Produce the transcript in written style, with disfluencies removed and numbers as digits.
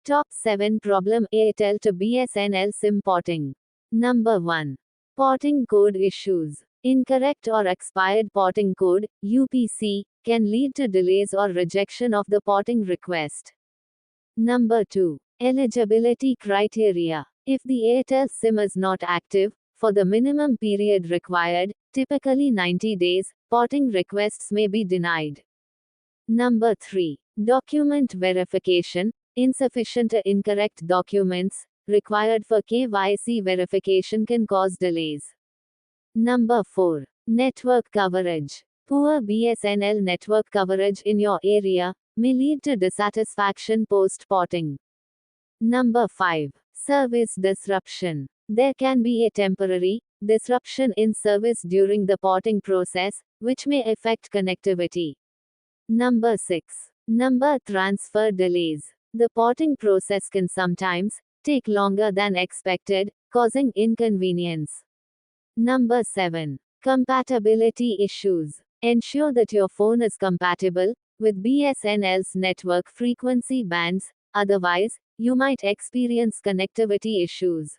Top 7 Problem Airtel to Bsnl SIM porting. Number 1. Porting code issues. Incorrect or expired porting code, UPC, can lead to delays or rejection of the porting request. Number 2. Eligibility criteria. If the Airtel SIM is not active, for the minimum period required, typically 90 days, porting requests may be denied. Number 3. Document verification. Insufficient or incorrect documents required for KYC verification can cause delays. Number 4. Network coverage. Poor Bsnl network coverage in your area may lead to dissatisfaction post-porting. Number 5. Service disruption. There can be a temporary disruption in service during the porting process, which may affect connectivity. Number 6. Number transfer delays. The porting process can sometimes take longer than expected, causing inconvenience. Number 7. Compatibility issues. Ensure that your phone is compatible with Bsnl's network frequency bands, otherwise, you might experience connectivity issues.